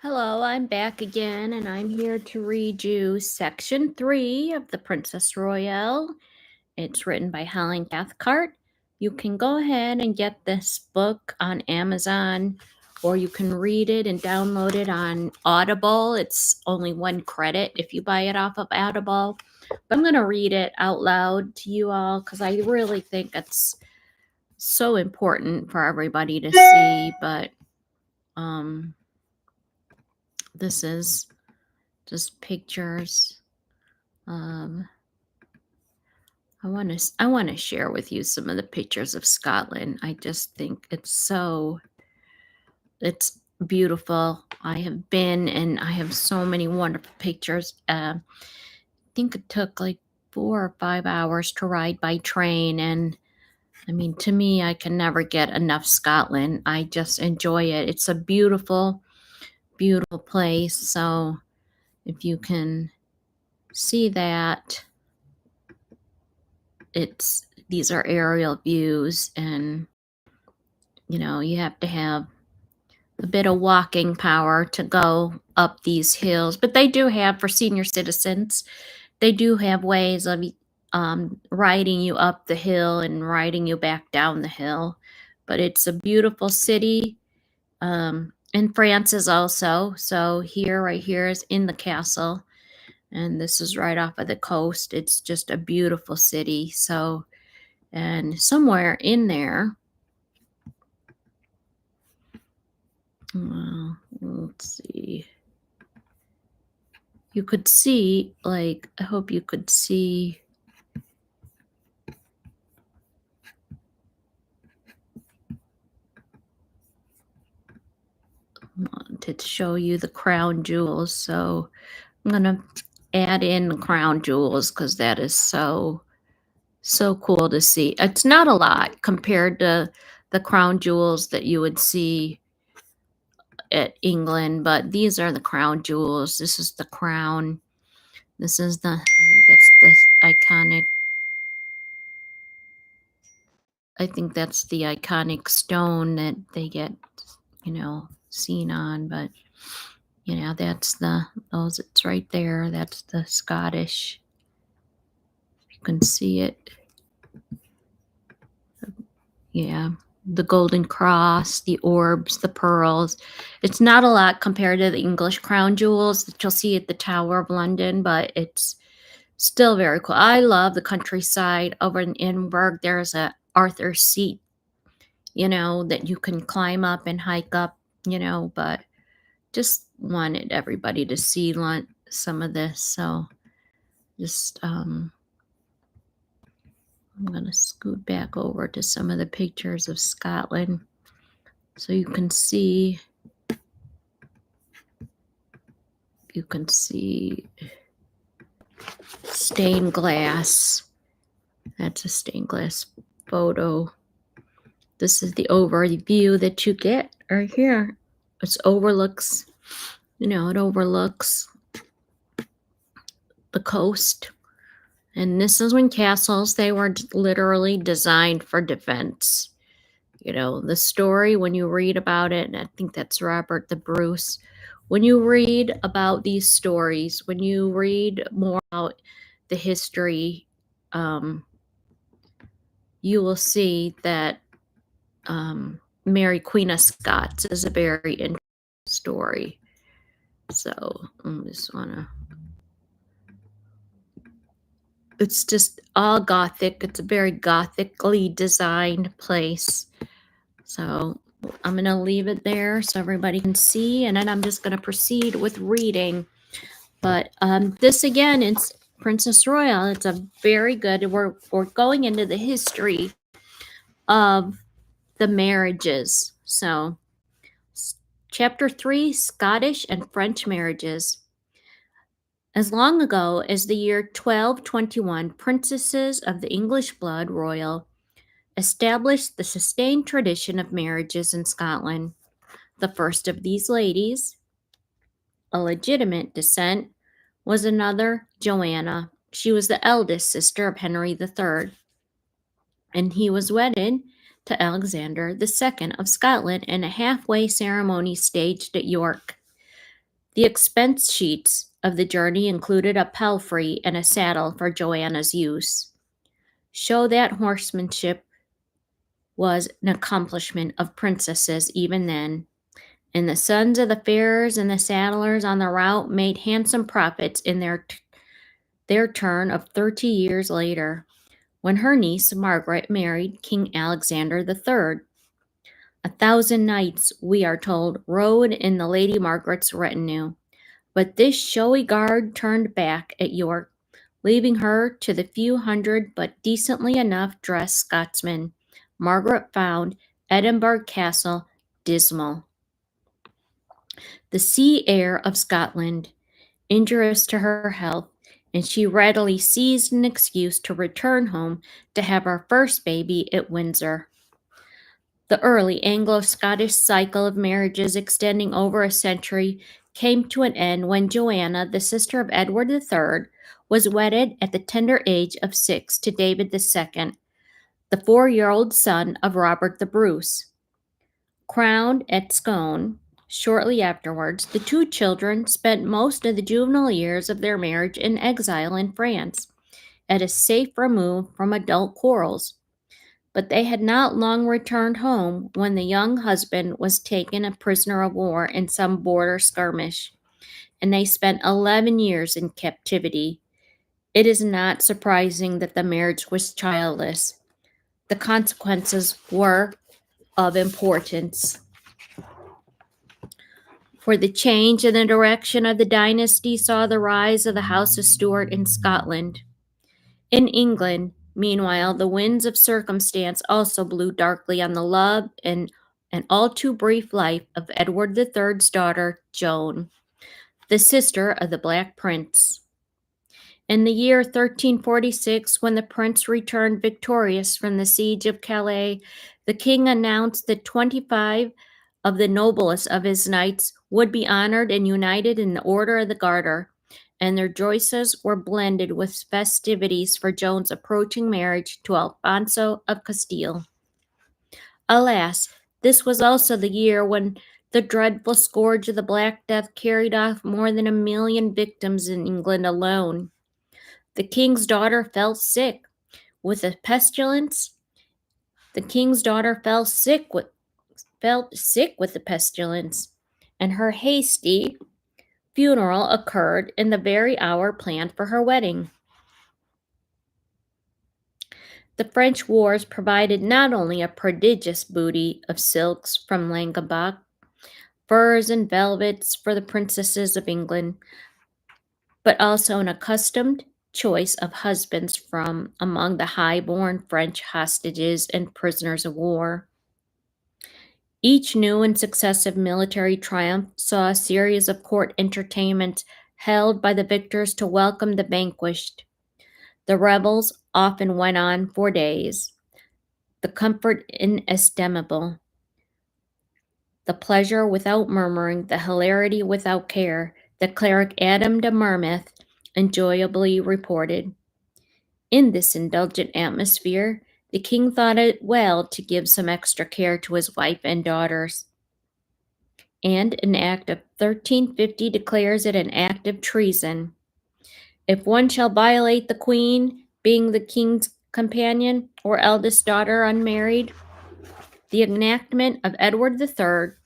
Hello, I'm back again, and I'm here to read you Section 3 of The Princess Royale. It's written by Helen Cathcart. You can go ahead and get this book on Amazon, or you can read it and download it on Audible. It's only 1 credit if you buy it off of Audible. But I'm going to read it out loud to you all because I really think it's so important for everybody to see. But this is just pictures. I want to share with you some of the pictures of Scotland. I just think it's beautiful. I have been, and I have so many wonderful pictures. I think it took like 4 or 5 hours to ride by train, and I mean, to me, I can never get enough Scotland. I just enjoy it. It's a beautiful, beautiful place. So if you can see that, these are aerial views, and you have to have a bit of walking power to go up these hills, but they do have, for senior citizens, they do have ways of riding you up the hill and riding you back down the hill. But it's a beautiful city. And France is also, so right here is in the castle, and this is right off of the coast. It's just a beautiful city. So, and somewhere in there, let's see, you could see, like, I hope you could see, to show you the crown jewels. So I'm gonna add in the crown jewels because that is so cool to see. It's not a lot compared to the crown jewels that you would see at England, but these are the crown jewels. This is the crown. This is I think that's the iconic. I think that's the iconic stone that they get, seen on. But that's it's right there. That's the Scottish. You can see it. Yeah. The golden cross, the orbs, the pearls. It's not a lot compared to the English crown jewels that you'll see at the Tower of London, but it's still very cool. I love the countryside over in Edinburgh. There's a Arthur's Seat, that you can climb up and hike up, but just wanted everybody to see some of this. So just, I'm going to scoot back over to some of the pictures of Scotland so you can see stained glass. That's a stained glass photo. This is the overview that you get right here. It overlooks the coast. And this is when castles, they were literally designed for defense. The story, when you read about it, and I think that's Robert the Bruce, when you read about these stories, when you read more about the history, you will see that Mary, Queen of Scots, is a very interesting story. So I just want to. It's just all Gothic. It's a very Gothically designed place. So I'm going to leave it there so everybody can see, and then I'm just going to proceed with reading. But this, again, it's Princess Royale. It's a very good, we're going into the history of the marriages. So Chapter 3, Scottish and French marriages. As long ago as the year 1221, princesses of the English blood royal established the sustained tradition of marriages in Scotland. The first of these ladies, a legitimate descent, was another Joanna. She was the eldest sister of Henry III, and he was wedded to Alexander II of Scotland in a halfway ceremony staged at York. The expense sheets of the journey included a palfrey and a saddle for Joanna's use. Show that horsemanship was an accomplishment of princesses even then, and the sons of the farers and the saddlers on the route made handsome profits in their turn of 30 years later, when her niece Margaret married King Alexander III. 1,000 knights, we are told, rode in the Lady Margaret's retinue, but this showy guard turned back at York, leaving her to the few hundred but decently enough dressed Scotsmen. Margaret found Edinburgh Castle dismal. The sea air of Scotland injurious to her health, and she readily seized an excuse to return home to have her first baby at Windsor. The early Anglo-Scottish cycle of marriages extending over a century came to an end when Joanna, the sister of Edward III, was wedded at the tender age of 6 to David II, the 4-year-old son of Robert the Bruce. Crowned at Scone, shortly afterwards, the two children spent most of the juvenile years of their marriage in exile in France, at a safe remove from adult quarrels. But they had not long returned home when the young husband was taken a prisoner of war in some border skirmish, and they spent 11 years in captivity. It is not surprising that the marriage was childless. The consequences were of importance. For the change in the direction of the dynasty saw the rise of the House of Stuart in Scotland. In England, meanwhile, the winds of circumstance also blew darkly on the love and an all too brief life of Edward III's daughter, Joan, the sister of the Black Prince. In the year 1346, when the prince returned victorious from the siege of Calais, the king announced that 25 of the noblest of his knights would be honored and united in the Order of the Garter, and their joices were blended with festivities for Joan's approaching marriage to Alfonso of Castile. Alas, this was also the year when the dreadful scourge of the Black Death carried off more than 1 million victims in England alone. The king's daughter fell sick with a pestilence. The king's daughter fell sick with the pestilence, and her hasty funeral occurred in the very hour planned for her wedding. The French wars provided not only a prodigious booty of silks from Languedoc, furs and velvets for the princesses of England, but also an accustomed choice of husbands from among the high-born French hostages and prisoners of war. Each new and successive military triumph saw a series of court entertainments held by the victors to welcome the vanquished. The revels often went on for days, the comfort inestimable, the pleasure without murmuring, the hilarity without care, the cleric Adam de Marmouth enjoyably reported. In this indulgent atmosphere, the king thought it well to give some extra care to his wife and daughters. And an act of 1350 declares it an act of treason. If one shall violate the queen, being the king's companion or eldest daughter unmarried, the enactment of Edward III,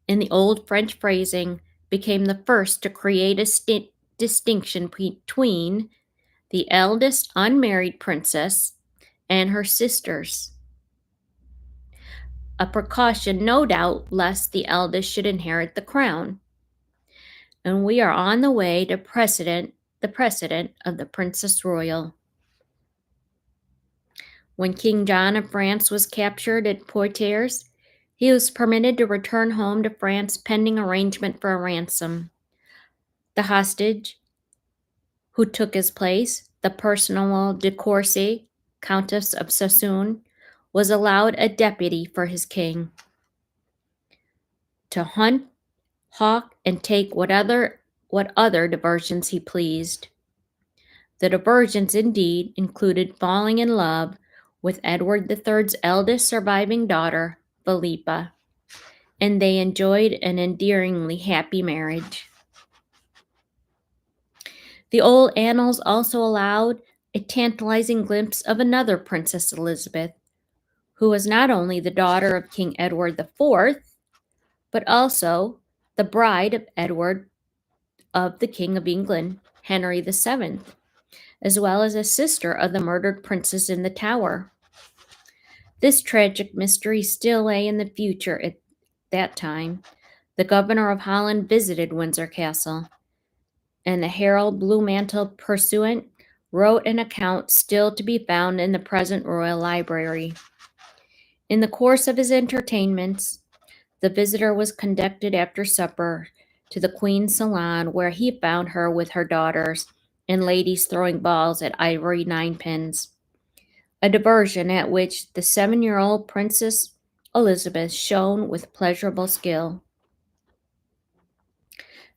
in the old French phrasing, became the first to create a distinction between the eldest unmarried princess and her sisters. A precaution, no doubt, lest the eldest should inherit the crown. And we are on the way to the precedent of the Princess Royal. When King John of France was captured at Poitiers, he was permitted to return home to France pending arrangement for a ransom. The hostage who took his place, the personal de Courcy, Countess of Sassoon, was allowed a deputy for his king to hunt, hawk, and take what other diversions he pleased. The diversions indeed included falling in love with Edward III's eldest surviving daughter, Philippa, and they enjoyed an endearingly happy marriage. The old annals also allowed a tantalizing glimpse of another Princess Elizabeth, who was not only the daughter of King Edward IV, but also the bride of Edward of the King of England, Henry VII, as well as a sister of the murdered princes in the Tower. This tragic mystery still lay in the future at that time. The governor of Holland visited Windsor Castle, and the Herald Blue-Mantle Pursuant wrote an account still to be found in the present Royal Library. In the course of his entertainments, the visitor was conducted after supper to the Queen's salon, where he found her with her daughters and ladies throwing balls at ivory ninepins, a diversion at which the 7-year-old Princess Elizabeth shone with pleasurable skill.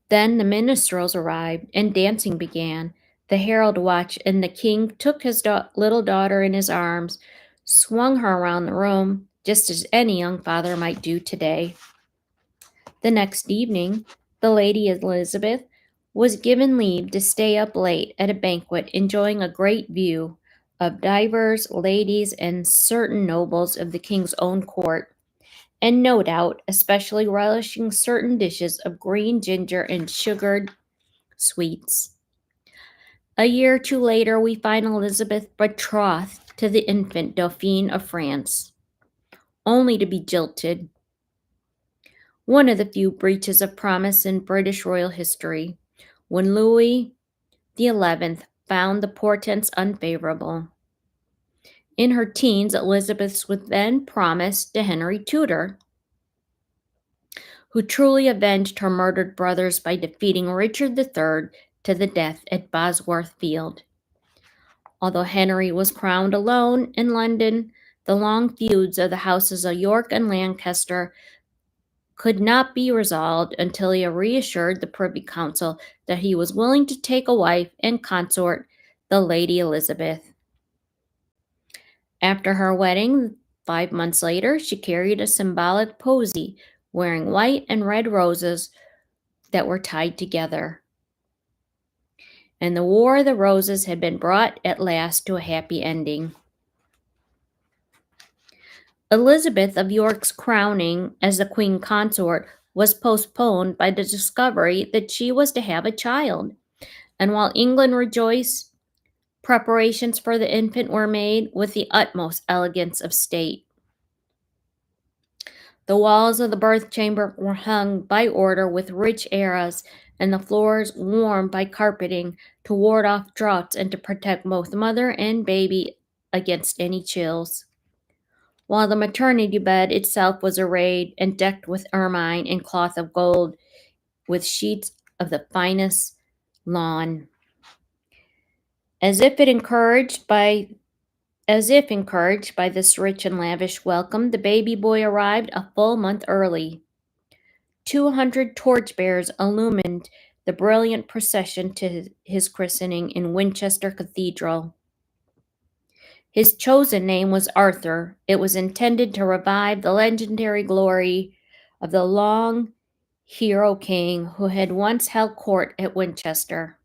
Then the minstrels arrived, and dancing began. The herald watched, and the king took his little daughter in his arms, swung her around the room, just as any young father might do today. The next evening, the Lady Elizabeth was given leave to stay up late at a banquet, enjoying a great view of divers ladies and certain nobles of the king's own court, and no doubt especially relishing certain dishes of green ginger and sugared sweets. A year or two later, we find Elizabeth betrothed to the infant Dauphin of France, only to be jilted. One of the few breaches of promise in British royal history, when Louis XI found the portents unfavorable. In her teens, Elizabeth was then promised to Henry Tudor, who truly avenged her murdered brothers by defeating Richard III to the death at Bosworth Field. Although Henry was crowned alone in London, the long feuds of the houses of York and Lancaster could not be resolved until he reassured the Privy Council that he was willing to take a wife and consort, the Lady Elizabeth. After her wedding, 5 months later, she carried a symbolic posy, wearing white and red roses that were tied together. And the War of the Roses had been brought at last to a happy ending. Elizabeth of York's crowning as the queen consort was postponed by the discovery that she was to have a child. And while England rejoiced, preparations for the infant were made with the utmost elegance of state. The walls of the birth chamber were hung by order with rich arras, and the floors warmed by carpeting to ward off draughts and to protect both mother and baby against any chills, while the maternity bed itself was arrayed and decked with ermine and cloth of gold, with sheets of the finest lawn. As if encouraged by this rich and lavish welcome, the baby boy arrived a full month early. 200 torchbearers illumined the brilliant procession to his christening in Winchester Cathedral. His chosen name was Arthur. It was intended to revive the legendary glory of the long hero king who had once held court at Winchester.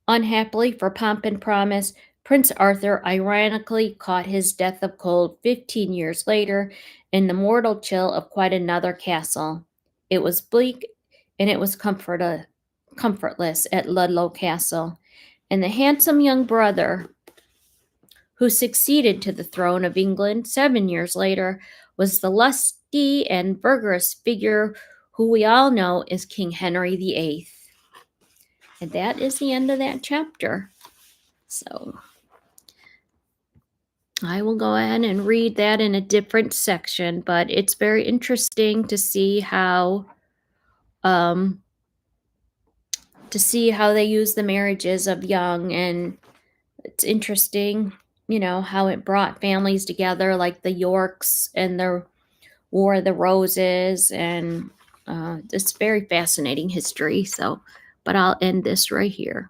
Unhappily for pomp and promise, Prince Arthur ironically caught his death of cold 15 years later in the mortal chill of quite another castle. It was bleak, and it was comfortless at Ludlow Castle, and the handsome young brother who succeeded to the throne of England 7 years later was the lusty and vigorous figure who we all know as King Henry VIII. And that is the end of that chapter. So I will go ahead and read that in a different section, but it's very interesting to see how they use the marriages of young, and it's interesting, how it brought families together, like the Yorks and the War of the Roses, and it's very fascinating history. So, but I'll end this right here.